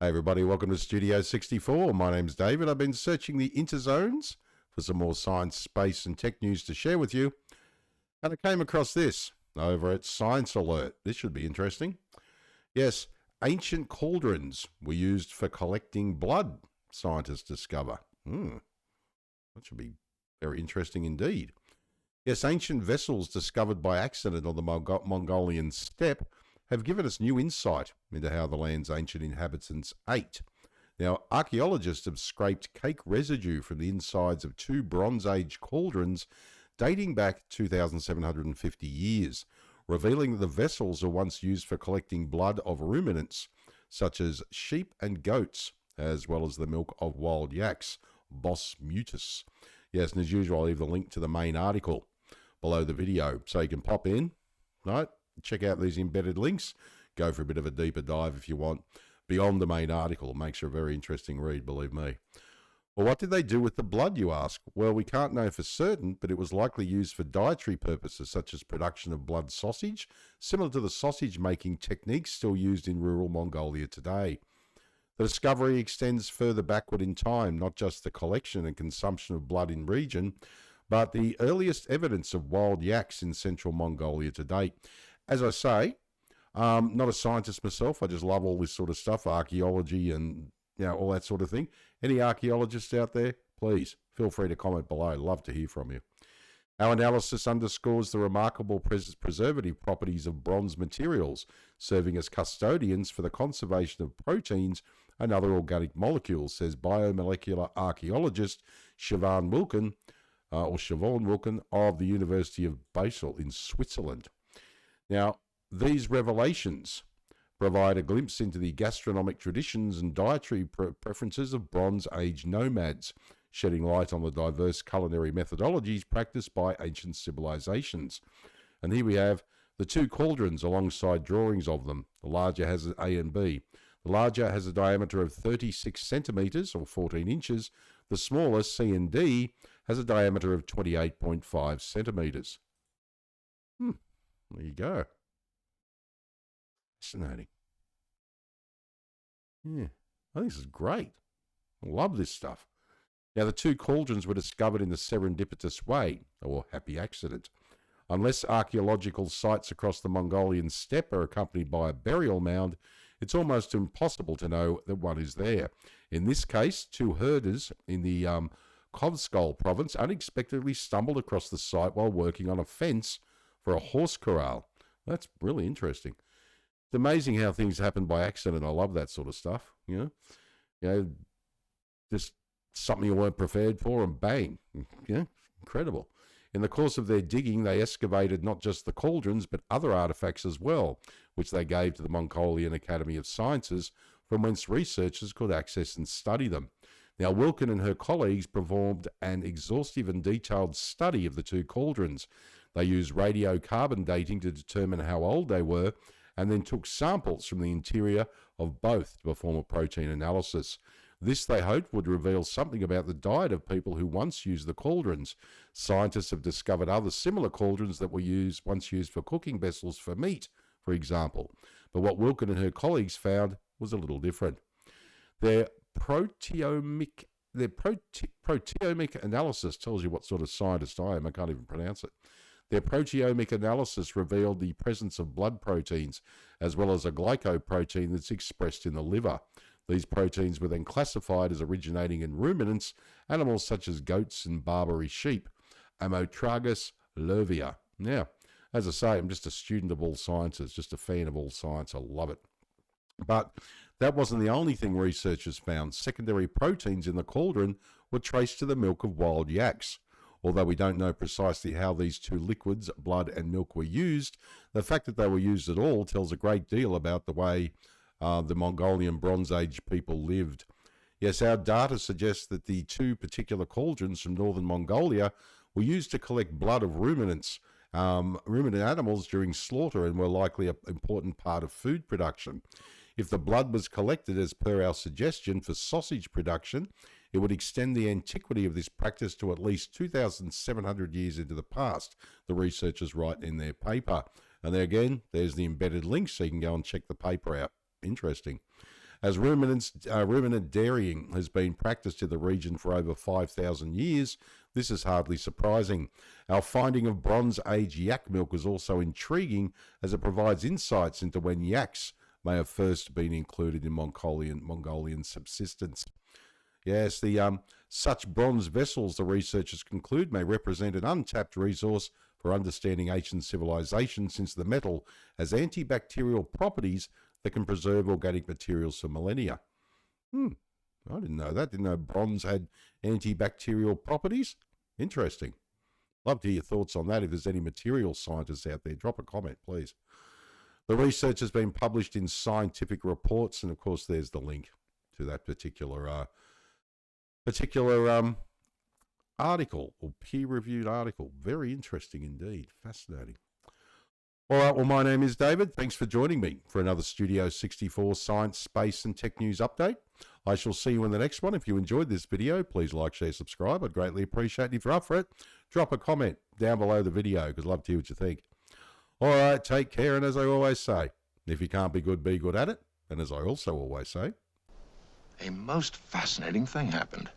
Hey everybody, welcome to Studio 64. My name's David. I've been searching the interzones for some more science, space, and tech news to share with you. And I came across this over at Science Alert. This should be interesting. Yes, ancient cauldrons were used for collecting blood, scientists discover. That should be very interesting indeed. Yes, ancient vessels discovered by accident on the Mongolian steppe have given us new insight into how the land's ancient inhabitants ate. Now, archaeologists have scraped cake residue from the insides of two Bronze Age cauldrons dating back 2,750 years, revealing that the vessels were once used for collecting blood of ruminants, such as sheep and goats, as well as the milk of wild yaks, Bos mutus. Yes, and as usual, I'll leave the link to the main article below the video, so you can pop in, right? Check out these embedded links. Go for a bit of a deeper dive if you want beyond the main article. It makes for a very interesting read, believe me. Well, what did they do with the blood, you ask? Well, we can't know for certain, but it was likely used for dietary purposes, such as production of blood sausage, similar to the sausage-making techniques still used in rural Mongolia today. The discovery extends further backward in time, not just the collection and consumption of blood in region, but the earliest evidence of wild yaks in central Mongolia to date. As I say, not a scientist myself. I just love all this sort of stuff, archaeology and all that sort of thing. Any archaeologists out there, please feel free to comment below. Love to hear from you. Our analysis underscores the remarkable preservative properties of bronze materials, serving as custodians for the conservation of proteins and other organic molecules, says biomolecular archaeologist Siobhan Wilken, of the University of Basel in Switzerland. Now, these revelations provide a glimpse into the gastronomic traditions and dietary preferences of Bronze Age nomads, shedding light on the diverse culinary methodologies practiced by ancient civilizations. And here we have the two cauldrons alongside drawings of them. The larger has an A and B. The larger has a diameter of 36 centimetres or 14 inches. The smaller, C and D, has a diameter of 28.5 centimetres. There you go. Fascinating. Yeah, I think this is great. I love this stuff. Now, the two cauldrons were discovered in a serendipitous way, or happy accident. Unless archaeological sites across the Mongolian steppe are accompanied by a burial mound, it's almost impossible to know that one is there. In this case, two herders in the Kovskol province unexpectedly stumbled across the site while working on a fence for a horse corral. That's really interesting. It's amazing how things happen by accident. I love that sort of stuff. Just something you weren't prepared for, and bang, incredible. In the course of their digging, they excavated not just the cauldrons, but other artifacts as well, which they gave to the Mongolian Academy of Sciences, from whence researchers could access and study them. Now, Wilken and her colleagues performed an exhaustive and detailed study of the two cauldrons. They used radiocarbon dating to determine how old they were, and then took samples from the interior of both to perform a protein analysis. This, they hoped, would reveal something about the diet of people who once used the cauldrons. Scientists have discovered other similar cauldrons that were once used for cooking vessels for meat, for example. But what Wilken and her colleagues found was a little different. Their proteomic analysis tells you what sort of scientist I am. I can't even pronounce it. Their proteomic analysis revealed the presence of blood proteins, as well as a glycoprotein that's expressed in the liver. These proteins were then classified as originating in ruminants, animals such as goats and Barbary sheep, Ammotragus lervia. Now, as I say, I'm just a student of all sciences, just a fan of all science. I love it. But that wasn't the only thing researchers found. Secondary proteins in the cauldron were traced to the milk of wild yaks. Although we don't know precisely how these two liquids, blood and milk, were used, the fact that they were used at all tells a great deal about the way the Mongolian Bronze Age people lived. Yes, our data suggests that the two particular cauldrons from northern Mongolia were used to collect blood of ruminant animals during slaughter, and were likely an important part of food production. If the blood was collected as per our suggestion for sausage production, it would extend the antiquity of this practice to at least 2,700 years into the past, the researchers write in their paper. And there again, there's the embedded link, so you can go and check the paper out. Interesting. As ruminant dairying has been practiced in the region for over 5,000 years, this is hardly surprising. Our finding of Bronze Age yak milk is also intriguing, as it provides insights into when yaks may have first been included in Mongolian subsistence. Yes, the such bronze vessels, the researchers conclude, may represent an untapped resource for understanding ancient civilization, since the metal has antibacterial properties that can preserve organic materials for millennia. I didn't know that. Didn't know bronze had antibacterial properties. Interesting. Love to hear your thoughts on that. If there's any material scientists out there, drop a comment, please. The research has been published in scientific reports, and of course, there's the link to that particular article, or peer-reviewed article. Very interesting indeed. Fascinating. All right, well, my name is David. Thanks for joining me for another Studio 64 Science, Space and Tech News update. I shall see you in the next one. If you enjoyed this video, please like, share, subscribe. I'd greatly appreciate it. If you're up for it, drop a comment down below the video, because I'd love to hear what you think. All right, take care, and as I always say, if you can't be good at it. And as I also always say, a most fascinating thing happened.